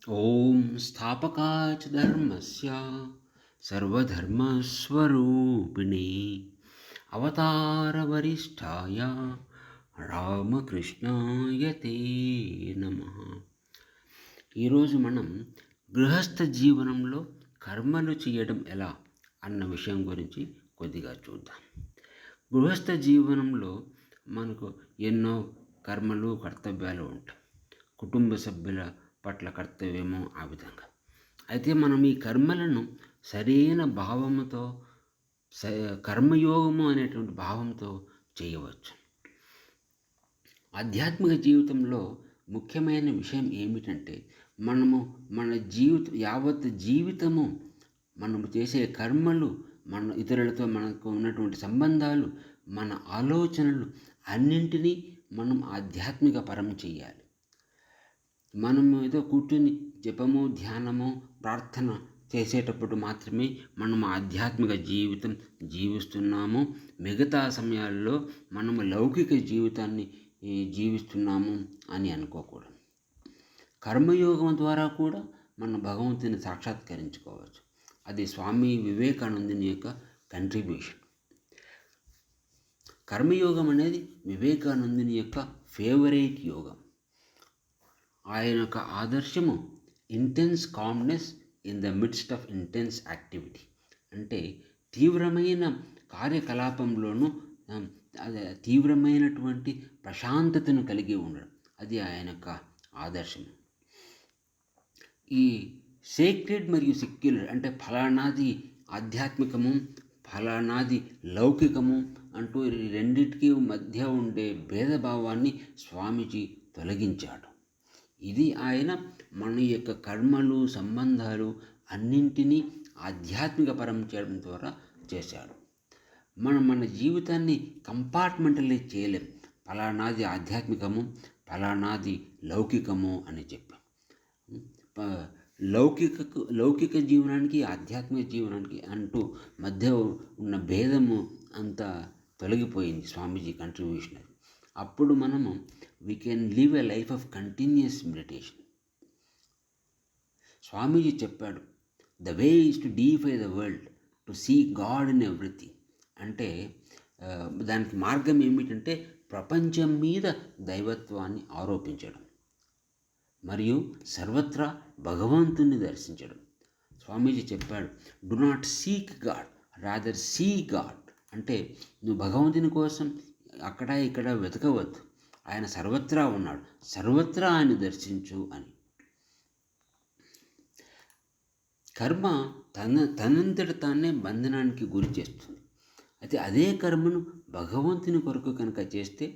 ఓం స్థాపకాయ చ ధర్మస్య సర్వధర్మస్వరూపిణే అవతారవరిష్ఠాయ రామకృష్ణాయ తే నమః. ఈరోజు మనం గృహస్థ జీవనంలో కర్మలు చేయడం ఎలా అన్న విషయం గురించి కొద్దిగా చూద్దాం. గృహస్థ జీవనంలో మనకు ఎన్నో కర్మలు కర్తవ్యాలు ఉంటాయి. కుటుంబ సభ్యుల పట్ల కర్తవ్యము ఆ విధంగా. అయితే మనం ఈ కర్మలను సరైన భావముతో కర్మయోగము అనేటువంటి భావంతో చేయవచ్చు. ఆధ్యాత్మిక జీవితంలో ముఖ్యమైన విషయం ఏమిటంటే మనము మన యావత్ జీవితము మనము చేసే కర్మలు, మన ఇతరులతో మనకు ఉన్నటువంటి సంబంధాలు, మన ఆలోచనలు అన్నింటినీ మనం ఆధ్యాత్మిక పరం చేయాలి. మనము ఏదో కూర్చొని జపము, ధ్యానము, ప్రార్థన చేసేటప్పుడు మాత్రమే మనం ఆధ్యాత్మిక జీవితం జీవిస్తున్నాము. మిగతా సమయాల్లో మనము లౌకిక జీవితాన్ని జీవిస్తున్నాము అని అనుకోకూడదు. కర్మయోగం ద్వారా కూడా మన భగవంతుని సాక్షాత్కరించుకోవచ్చు. అది స్వామి వివేకానందుని యొక్క కంట్రిబ్యూషన్. కర్మయోగం అనేది వివేకానందుని యొక్క ఫేవరెట్ యోగం. ఆయన యొక్క ఆదర్శము intense calmness in the midst of intense activity. అంటే తీవ్రమైన కార్యకలాపంలోనూ తీవ్రమైనటువంటి ప్రశాంతతను కలిగి ఉండడం, అది ఆయన యొక్క ఆదర్శము. ఈ సేక్రెడ్ మరియు సెక్యులర్ అంటే ఫలానాది ఆధ్యాత్మికము, ఫలానాది లౌకికము అంటూ రెండింటికి మధ్య ఉండే భేదభావాన్ని స్వామీజీ తొలగించాడు. ఇది ఆయన మన యొక్క కర్మలు, సంబంధాలు అన్నింటినీ ఆధ్యాత్మిక పరం చేయడం ద్వారా చేశాడు. మన జీవితాన్ని కంపార్ట్మెంటలైజ్ చేయలేం. ఫలానాది ఆధ్యాత్మికము, ఫలానాది లౌకికము అని చెప్పాం. లౌకిక జీవనానికి, ఆధ్యాత్మిక జీవనానికి అంటూ మధ్య ఉన్న భేదము అంతా తొలగిపోయింది స్వామీజీ కంట్రిబ్యూషన్ అది. అప్పుడు మనము we can live a life of continuous meditation. Swamiji చెప్పాడు, the way is to deify the world to see God in everything. అంటే దానికి మార్గం ఏమిటంటే ప్రపంచం మీద దైవత్వాన్ని ఆరోపించడం మరియు సర్వత్రా భగవంతుని దర్శించడం. స్వామీజీ చెప్పాడు, do not seek God, rather see God. అంటే నువ్వు భగవంతుని కోసం అక్కడ ఇక్కడ వెతకవద్దు, ఆయన సర్వత్రా ఉన్నాడు, సర్వత్రా ఆయన దర్శించు అని. కర్మ తనంతట తానే బంధనానికి గురి చేస్తుంది. అయితే అదే కర్మను భగవంతుని కొరకు కనుక చేస్తే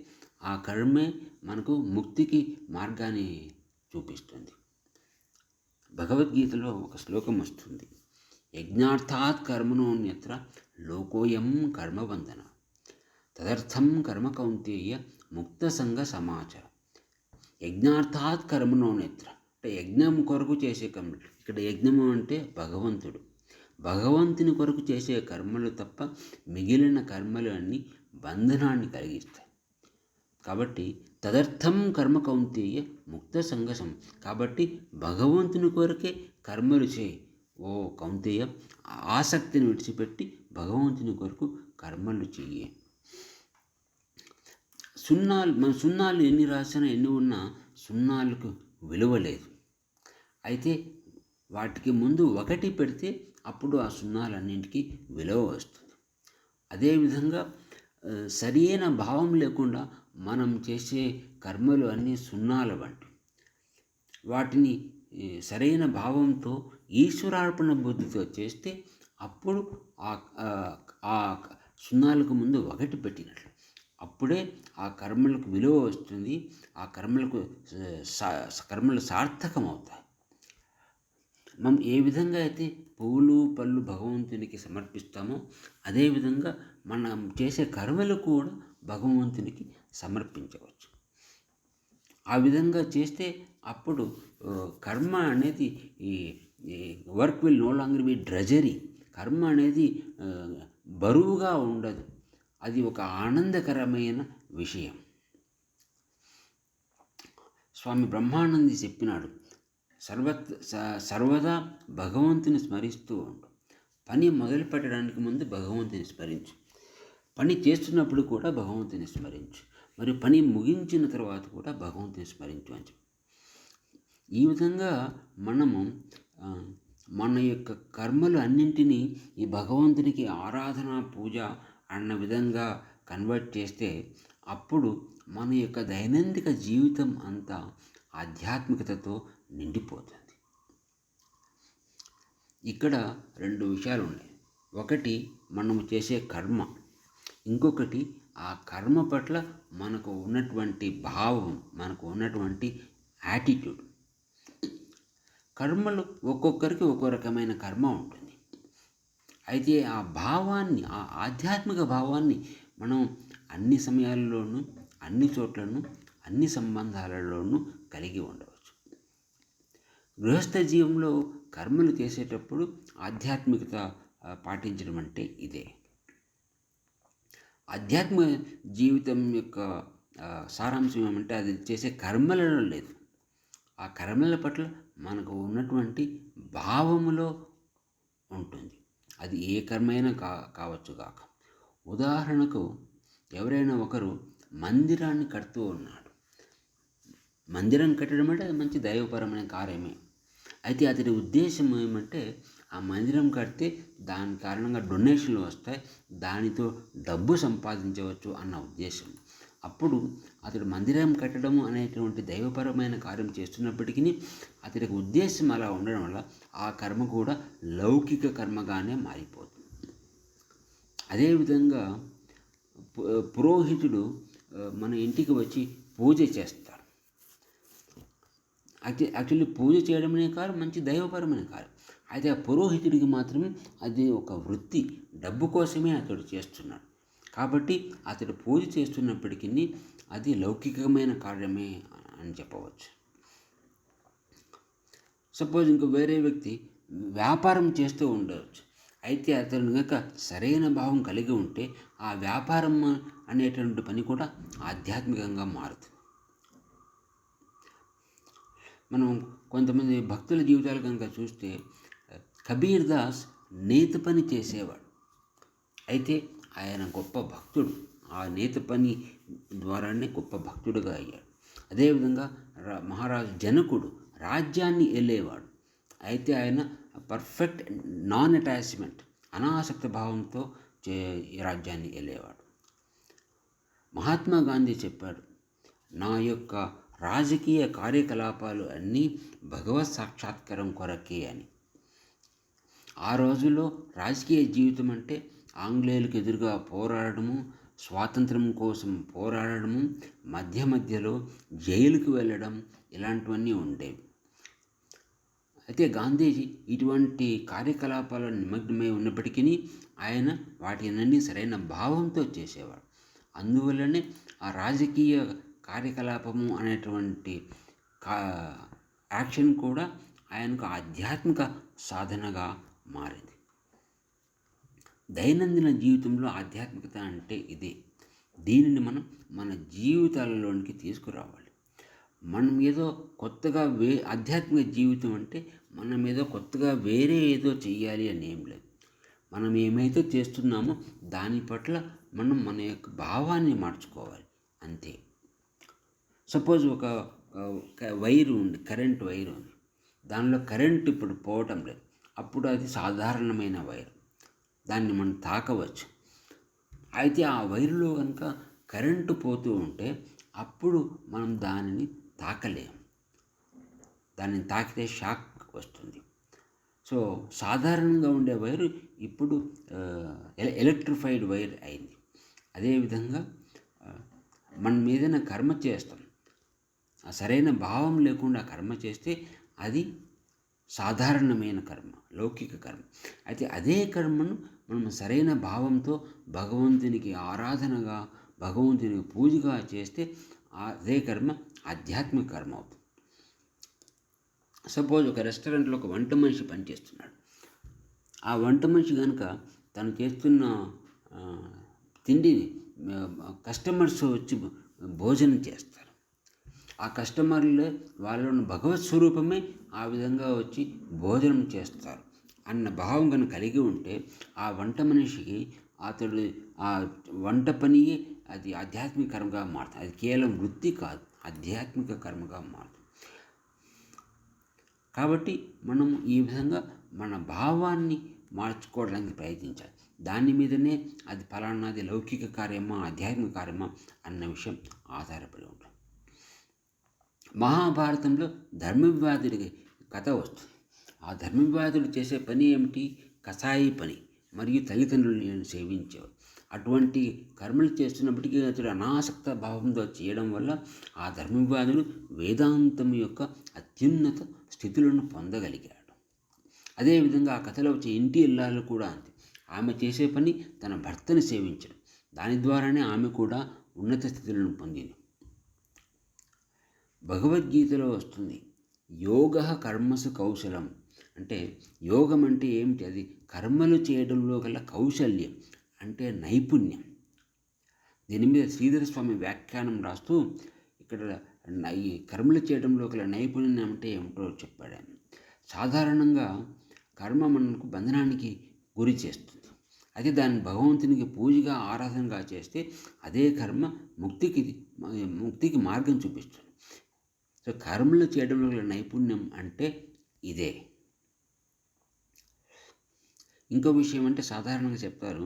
ఆ కర్మే మనకు ముక్తికి మార్గాన్ని చూపిస్తుంది. భగవద్గీతలో ఒక శ్లోకం వస్తుంది, యజ్ఞార్థాత్ కర్మణోన్యత్ర లోకోయం కర్మబంధన తదర్థం కర్మ కౌంతేయ ముక్త సంగ సమాచారం. యజ్ఞార్థాత్ కర్మణోన్యత్ర అంటే యజ్ఞం కొరకు చేసే కర్మలు. ఇక్కడ యజ్ఞము అంటే భగవంతుడు. భగవంతుని కొరకు చేసే కర్మలు తప్ప మిగిలిన కర్మలు అన్నీ బంధనాన్ని కలిగిస్తాయి. కాబట్టి తదర్థం కర్మ కౌంతేయ ముక్త సంగసం. కాబట్టి భగవంతుని కొరకే కర్మలు చేయి ఓ కౌంతేయ. ఆసక్తిని విడిచిపెట్టి భగవంతుని కొరకు కర్మలు చెయ్యి. సున్నాలు ఎన్ని రాసినా ఎన్ని ఉన్నా సున్నాలకు విలువ లేదు. అయితే వాటికి ముందు ఒకటి పెడితే అప్పుడు ఆ సున్నాలన్నింటికి విలువ వస్తుంది. అదేవిధంగా సరైన భావం లేకుండా మనం చేసే కర్మలు అన్నీ సున్నాల వంటి. వాటిని సరైన భావంతో ఈశ్వరార్పణ బుద్ధితో చేస్తే అప్పుడు ఆ సున్నాలకు ముందు ఒకటి పెట్టినట్లు. అప్పుడే ఆ కర్మలకు విలువ వస్తుంది, ఆ కర్మలు సార్థకం అవుతాయి. మనం ఏ విధంగా అయితే పువ్వులు పళ్ళు భగవంతునికి సమర్పిస్తామో అదేవిధంగా మనం చేసే కర్మలు కూడా భగవంతునికి సమర్పించవచ్చు. ఆ విధంగా చేస్తే అప్పుడు కర్మ అనేది ఈ work will no longer be drudgery. కర్మ అనేది బరువుగా ఉండదు, అది ఒక ఆనందకరమైన విషయం. స్వామి బ్రహ్మానంది చెప్పినాడు, సర్వదా భగవంతుని స్మరిస్తూ ఉండు. పని మొదలు పెట్టడానికి ముందు భగవంతుని స్మరించు. పని చేస్తున్నప్పుడు కూడా భగవంతుని స్మరించు. మరియు పని ముగించిన తర్వాత కూడా భగవంతుని స్మరించు అని చెప్పి. ఈ విధంగా మనము మన యొక్క కర్మలు అన్నింటినీ ఈ భగవంతునికి ఆరాధన, పూజ అన్న విధంగా కన్వర్ట్ చేస్తే అప్పుడు మన యొక్క దైనందిక జీవితం అంతా ఆధ్యాత్మికతతో నిండిపోతుంది. ఇక్కడ 2 విషయాలు ఉన్నాయి. ఒకటి మనము చేసే కర్మ, ఇంకొకటి ఆ కర్మ పట్ల మనకు ఉన్నటువంటి భావం, మనకు ఉన్నటువంటి యాటిట్యూడ్. కర్మలు ఒక్కొక్కరికి ఒక్కో రకమైన కర్మ ఉంటుంది. అయితే ఆ భావాన్ని, ఆ ఆధ్యాత్మిక భావాన్ని మనం అన్ని సమయాల్లోనూ, అన్ని చోట్లను, అన్ని సంబంధాలలోనూ కలిగి ఉండవచ్చు. గృహస్థ జీవంలో కర్మలు చేసేటప్పుడు ఆధ్యాత్మికత పాటించడం అంటే ఇదే. ఆధ్యాత్మిక జీవితం యొక్క సారాంశం ఏమంటే అది చేసే కర్మలలో లేదు, ఆ కర్మల పట్ల మనకు ఉన్నటువంటి భావములో ఉంటుంది. అది ఏ కర్మైనా కావచ్చు కాక. ఉదాహరణకు ఎవరైనా ఒకరు మందిరాన్ని కడుతూ ఉన్నాడు. మందిరం కట్టడం అంటే అది మంచి దైవపరమైన కార్యమే. అయితే అతడి ఉద్దేశం ఏమంటే ఆ మందిరం కడితే దాని కారణంగా డొనేషన్లు వస్తాయి, దానితో డబ్బు సంపాదించవచ్చు అన్న ఉద్దేశం. అప్పుడు అతడు మందిరం కట్టడము అనేటువంటి దైవపరమైన కార్యం చేస్తున్నప్పటికీ అతడికి ఉద్దేశం అలా ఉండడం వల్ల ఆ కర్మ కూడా లౌకిక కర్మగానే మారిపోతుంది. అదేవిధంగా పురోహితుడు మన ఇంటికి వచ్చి పూజ చేస్తారు. అయితే యాక్చువల్లీ పూజ చేయడమనే కాదు, మంచి దైవపరమైన కార్యం. అయితే ఆ పురోహితుడికి మాత్రం అది ఒక వృత్తి, డబ్బు కోసమే అతడు చేస్తున్నాడు. కాబట్టి అతడు పూజ చేస్తున్నప్పటికీ అది లౌకికమైన కార్యమే అని చెప్పవచ్చు. సపోజ్ ఇంకో వేరే వ్యక్తి వ్యాపారం చేస్తూ ఉండవచ్చు. అయితే అతను కనుక సరైన భావం కలిగి ఉంటే ఆ వ్యాపారం అనేటువంటి పని కూడా ఆధ్యాత్మికంగా మారుతుంది. మనం కొంతమంది భక్తుల జీవితాలు కనుక చూస్తే, కబీర్ దాస్ నేతి పని చేసేవాడు. అయితే ఆయన గొప్ప భక్తుడు. ఆ నేతి పని ద్వారానే గొప్ప భక్తుడుగా అయ్యాడు. అదేవిధంగా మహారాజు జనకుడు రాజ్యాన్ని ఏలేవాడు. అయితే ఆయన పర్ఫెక్ట్ నాన్ అటాచ్మెంట్, అనాసక్త భావంతో రాజ్యాన్ని ఏలేవాడు. మహాత్మా గాంధీ చెప్పాడు, నా యొక్క రాజకీయ కార్యకలాపాలు అన్నీ భగవత్ సాక్షాత్కారం కొరకే అని. ఆ రోజుల్లో రాజకీయ జీవితం అంటే ఆంగ్లేయులకు ఎదురుగా పోరాడము, స్వాతంత్రం కోసం పోరాడము, మధ్యలో జైలుకు వెళ్ళడం, ఇలాంటివన్నీ ఉండేవి. అయితే గాంధీజీ ఇటువంటి కార్యకలాపాలలో నిమగ్నమై ఉన్నప్పటికీ ఆయన వాటినన్నీ సరైన భావంతో చేసేవాడు. అందువల్లనే ఆ రాజకీయ కార్యకలాపము అనేటువంటి యాక్షన్ కూడా ఆయనకు ఆధ్యాత్మిక సాధనగా మారింది. దైనందిన జీవితంలో ఆధ్యాత్మికత అంటే ఇదే. దీనిని మనం మన జీవితాలలోనికి తీసుకురావాలి. మనం ఏదో కొత్తగా ఆధ్యాత్మిక జీవితం అంటే మనం ఏదో కొత్తగా వేరే ఏదో చెయ్యాలి అని ఏం లేదు. మనం ఏమైతే చేస్తున్నామో దాని పట్ల మనం మన యొక్క భావాన్ని మార్చుకోవాలి, అంతే. సపోజ్ ఒక వైరు ఉంది, కరెంట్ వైరు ఉంది, దానిలో కరెంట్ ఇప్పుడు పోవటం లేదు. అప్పుడు అది సాధారణమైన వైరు, దాన్ని మనం తాకవచ్చు. అయితే ఆ వైరులో కనుక కరెంటు పోతూ ఉంటే అప్పుడు మనం దానిని తాకలేము, దానిని తాకితే షాక్ వస్తుంది. సో సాధారణంగా ఉండే వైరు ఇప్పుడు ఎలక్ట్రిఫైడ్ వైర్ అయింది. అదేవిధంగా మనం ఏదైనా కర్మ చేస్తాం, ఆ సరైన భావం లేకుండా కర్మ చేస్తే అది సాధారణమైన కర్మ, లౌకిక కర్మ. అయితే అదే కర్మను మనం సరైన భావంతో భగవంతునికి ఆరాధనగా, భగవంతునికి పూజగా చేస్తే అదే కర్మ ఆధ్యాత్మిక కర్మ అవుతుంది. సపోజ్ ఒక రెస్టారెంట్లో ఒక వంట మనిషి పనిచేస్తున్నాడు. ఆ వంట మనిషి కనుక తను చేస్తున్న తిండిని కస్టమర్స్ వచ్చి భోజనం చేస్తారు. ఆ కస్టమర్లు వాళ్ళలో భగవత్ స్వరూపమే ఆ విధంగా వచ్చి భోజనం చేస్తారు అన్న భావం కనుక కలిగి ఉంటే ఆ వంట మనిషికి అతడు ఆ వంట పని అది ఆధ్యాత్మిక కర్మగా మారుతుంది. అది కేవలం వృత్తి కాదు, ఆధ్యాత్మిక కర్మగా మారుతుంది. కాబట్టి మనం ఈ విధంగా మన భావాన్ని మార్చుకోవడానికి ప్రయత్నించాలి. దాని మీదనే అది ఫలానాది లౌకిక కార్యమా ఆధ్యాత్మిక కార్యమా అన్న విషయం ఆధారపడి ఉంటుంది. మహాభారతంలో ధర్మవివాదుడికి కథ వస్తుంది. ఆ ధర్మవివాదుడు చేసే పని ఏమిటి? కసాయి పని మరియు తల్లిదండ్రులను సేవించేవారు. అటువంటి కర్మలు చేస్తున్నప్పటికీ అతడు అనాసక్త భావంతో చేయడం వల్ల ఆ ధర్మవివాదుడు వేదాంతం యొక్క అత్యున్నత స్థితులను పొందగలిగాడు. అదేవిధంగా ఆ కథలో వచ్చే ఇంటి ఇల్లాలు కూడా అంతే. ఆమె చేసే పని తన భర్తను సేవించడం, దాని ద్వారానే ఆమె కూడా ఉన్నత స్థితులను పొందింది. భగవద్గీతలో వస్తుంది, యోగ కర్మసు కౌశలం. అంటే యోగం అంటే ఏమిటి? అది కర్మలు చేయడంలో గల కౌశల్యం, అంటే నైపుణ్యం. దీని మీద శ్రీధర స్వామి వ్యాఖ్యానం రాస్తూ ఇక్కడ ఈ కర్మలు చేయడంలో గల నైపుణ్యం అంటే ఏమిటో చెప్పాడు. సాధారణంగా కర్మ మనకు బంధనానికి గురి చేస్తుంది. అయితే దాన్ని భగవంతునికి పూజగా ఆరాధనగా చేస్తే అదే కర్మ ముక్తికి మార్గం చూపిస్తుంది. సో కర్మలు చేయడంలో గల నైపుణ్యం అంటే ఇదే. ఇంకో విషయం అంటే సాధారణంగా చెప్తారు,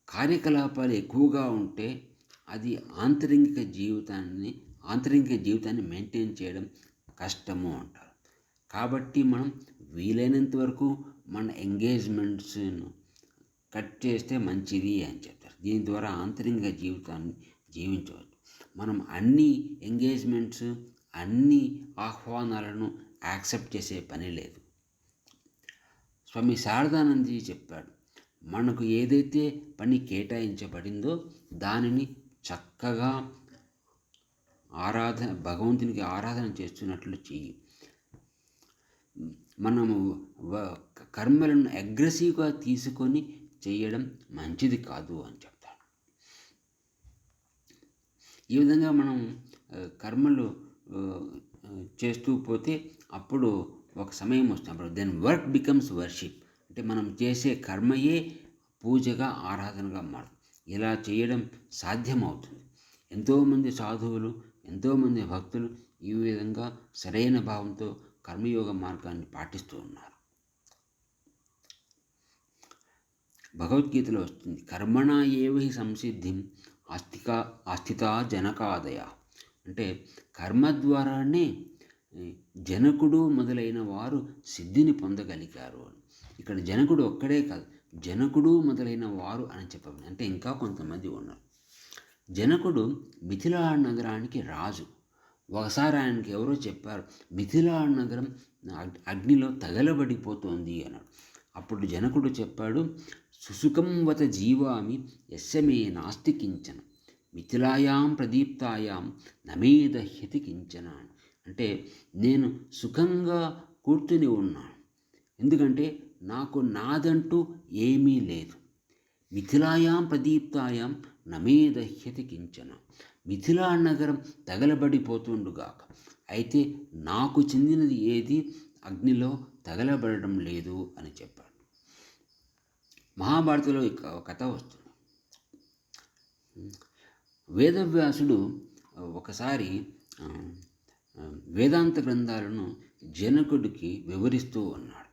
కార్యకలాపాలు ఎక్కువగా ఉంటే అది ఆంతరింగిక జీవితాన్ని మెయింటైన్ చేయడం కష్టము అంటారు. కాబట్టి మనం వీలైనంత వరకు మన ఎంగేజ్మెంట్స్ను కట్ చేస్తే మంచిది అని చెప్తారు. దీని ద్వారా ఆంతరింగిక జీవితాన్ని జీవించవచ్చు. మనం అన్ని ఎంగేజ్మెంట్స్, అన్ని ఆహ్వానాలను యాక్సెప్ట్ చేసే పని లేదు. స్వామి శారదానందజీ చెప్పాడు, మనకు ఏదైతే పని కేటాయించబడిందో దానిని చక్కగా భగవంతునికి ఆరాధన చేస్తున్నట్లు చెయ్యి. మనము కర్మలను అగ్రెసివ్గా తీసుకొని చేయడం మంచిది కాదు అని చెప్తాడు. ఈ విధంగా మనం కర్మలు చేస్తూ పోతే అప్పుడు ఒక సమయం వస్తుంది, దెన్ వర్క్ బికమ్స్ వర్షిప్. అంటే మనం చేసే కర్మయే పూజగా ఆరాధనగా మారుతుంది. ఇలా చేయడం సాధ్యమవుతుంది. ఎంతోమంది సాధువులు, ఎంతోమంది భక్తులు ఈ విధంగా సరైన భావంతో కర్మయోగ మార్గాన్ని పాటిస్తూ ఉన్నారు. భగవద్గీతలో వస్తుంది, కర్మణా ఏవహి సంసిద్ధిం ఆస్థితా జనకాదయ. అంటే కర్మ ద్వారానే జనకుడు మొదలైన వారు సిద్ధిని పొందగలిగారు. ఇక్కడ జనకుడు ఒక్కడే కాదు, జనకుడు మొదలైన వారు అని చెప్పబడింది. అంటే ఇంకా కొంతమంది ఉన్నారు. జనకుడు మిథిలా నగరానికి రాజు. ఒకసారి ఆయనకి ఎవరో చెప్పారు, మిథిలా నగరం అగ్నిలో తగలబడిపోతోంది అన్నాడు. అప్పుడు జనకుడు చెప్పాడు, సుసుఖం వత జీవామి యస్యమే నాస్తి కించన మిథిలాయాం ప్రదీప్తాయాం నమేదహ్యతి కించన. అంటే నేను సుఖంగా కూర్చుని ఉన్నాను, ఎందుకంటే నాకు నాదంటూ ఏమీ లేదు. మిథిలాయాం ప్రదీప్తాయాం నమేదహ్యతి కించన. మిథిలా నగరం తగలబడిపోతుండుగాక, అయితే నాకు చెందినది ఏది అగ్నిలో తగలబడడం లేదు అని చెప్పాడు. మహాభారతంలో కథ వస్తుంది. వేదవ్యాసుడు ఒకసారి వేదాంత గ్రంథాలను జనకుడికి వివరిస్తూ ఉన్నాడు.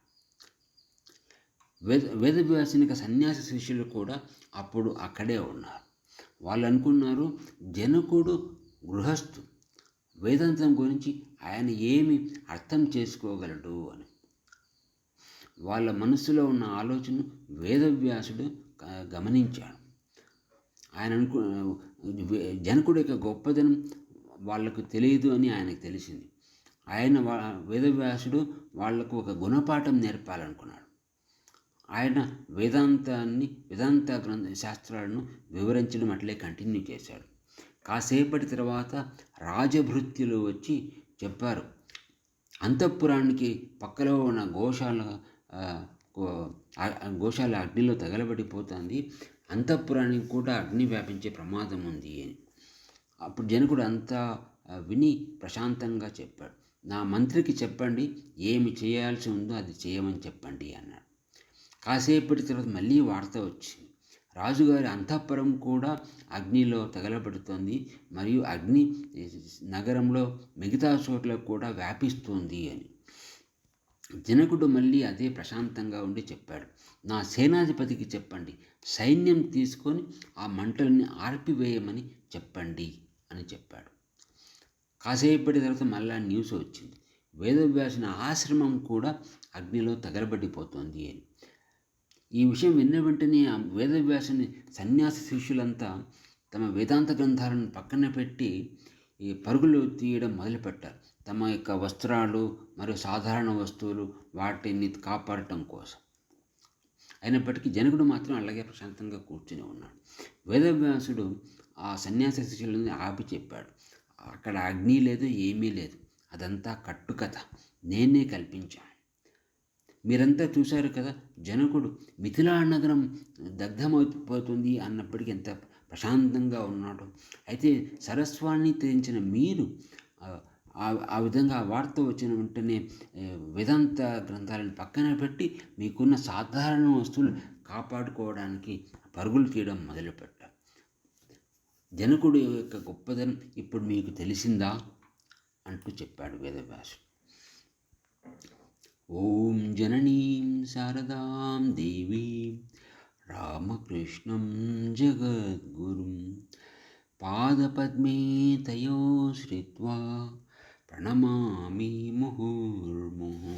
వేదవ్యాసునికి సన్యాసి శిష్యులు కూడా అప్పుడు అక్కడే ఉన్నారు. వాళ్ళు అనుకున్నారు, జనకుడు గృహస్థు, వేదాంతం గురించి ఆయన ఏమి అర్థం చేసుకోగలడు అని. వాళ్ళ మనస్సులో ఉన్న ఆలోచన వేదవ్యాసుడు గమనించాడు. ఆయన జనకుడి యొక్క గొప్పదనం వాళ్లకు తెలియదు అని ఆయనకు తెలిసింది. వేదవ్యాసుడు వాళ్లకు ఒక గుణపాఠం నేర్పాలనుకున్నాడు. ఆయన వేదాంత శాస్త్రాలను వివరించడం అట్లే కంటిన్యూ చేశాడు. కాసేపటి తర్వాత రాజభృత్యులు వచ్చి చెప్పారు, అంతఃపురానికి పక్కలో ఉన్న గోశాల అగ్నిలో తగలబడిపోతుంది, అంతఃపురానికి కూడా అగ్ని వ్యాపించే ప్రమాదం ఉంది అని. అప్పుడు జనకుడు అంతా విని ప్రశాంతంగా చెప్పాడు. నా మంత్రికి చెప్పండి, ఏమి చేయాల్సి ఉందో అది చేయమని చెప్పండి అన్నాడు. కాసేపటి తర్వాత మళ్ళీ వార్త వచ్చింది. రాజుగారి అంతఃపురం కూడా అగ్నిలో తగలబడుతోంది, మరియు అగ్ని నగరంలో మిగతా చోట్ల కూడా వ్యాపిస్తోంది అని. జనకుడు మళ్ళీ అదే ప్రశాంతంగా ఉండి చెప్పాడు, నా సేనాధిపతికి చెప్పండి, సైన్యం తీసుకొని ఆ మంటల్ని ఆర్పివేయమని చెప్పండి అని చెప్పాడు. కాసేపటి తర్వాత మళ్ళా న్యూస్ వచ్చింది, వేదవ్యాసుని ఆశ్రమం కూడా అగ్నిలో తగలబడిపోతుంది అని. ఈ విషయం విన్న వెంటనే ఆ వేదవ్యాసుని సన్యాసి శిష్యులంతా తమ వేదాంత గ్రంథాలను పక్కన పెట్టి ఈ పరుగులు తీయడం మొదలుపెట్టారు, తమ యొక్క వస్త్రాలు మరియు సాధారణ వస్తువులు వాటిని కాపాడటం కోసం. అయినప్పటికీ జనకుడు మాత్రం అలాగే ప్రశాంతంగా కూర్చుని ఉన్నాడు. వేదవ్యాసుడు ఆ సన్యాసి శిష్యులని ఆపి చెప్పాడు, అక్కడ అగ్ని లేదు, ఏమీ లేదు, అదంతా కట్టుకథ, నేనే కల్పించాను. మీరంతా చూశారు కదా, జనకుడు మిథిలా నగరం దగ్ధమైపోతుంది అన్నప్పటికీ ఎంత ప్రశాంతంగా ఉన్నాడు. అయితే సరస్వాన్ని తెరించిన మీరు ఆ విధంగా వార్త వచ్చిన వెంటనే వేదాంత గ్రంథాలను పక్కన పెట్టి మీకున్న సాధారణ వస్తువులు కాపాడుకోవడానికి పరుగులు తీయడం మొదలుపెట్టారు. జనకుడు యొక్క గొప్పదనం ఇప్పుడు మీకు తెలిసిందా అంటూ చెప్పాడు వేదవ్యాసుడు. ఓం జననీం శారదాం దేవీం రామకృష్ణం జగద్గురుం పాదపద్మే తయో శ్రిత్వా ప్రణమామి ముహుర్ముహు.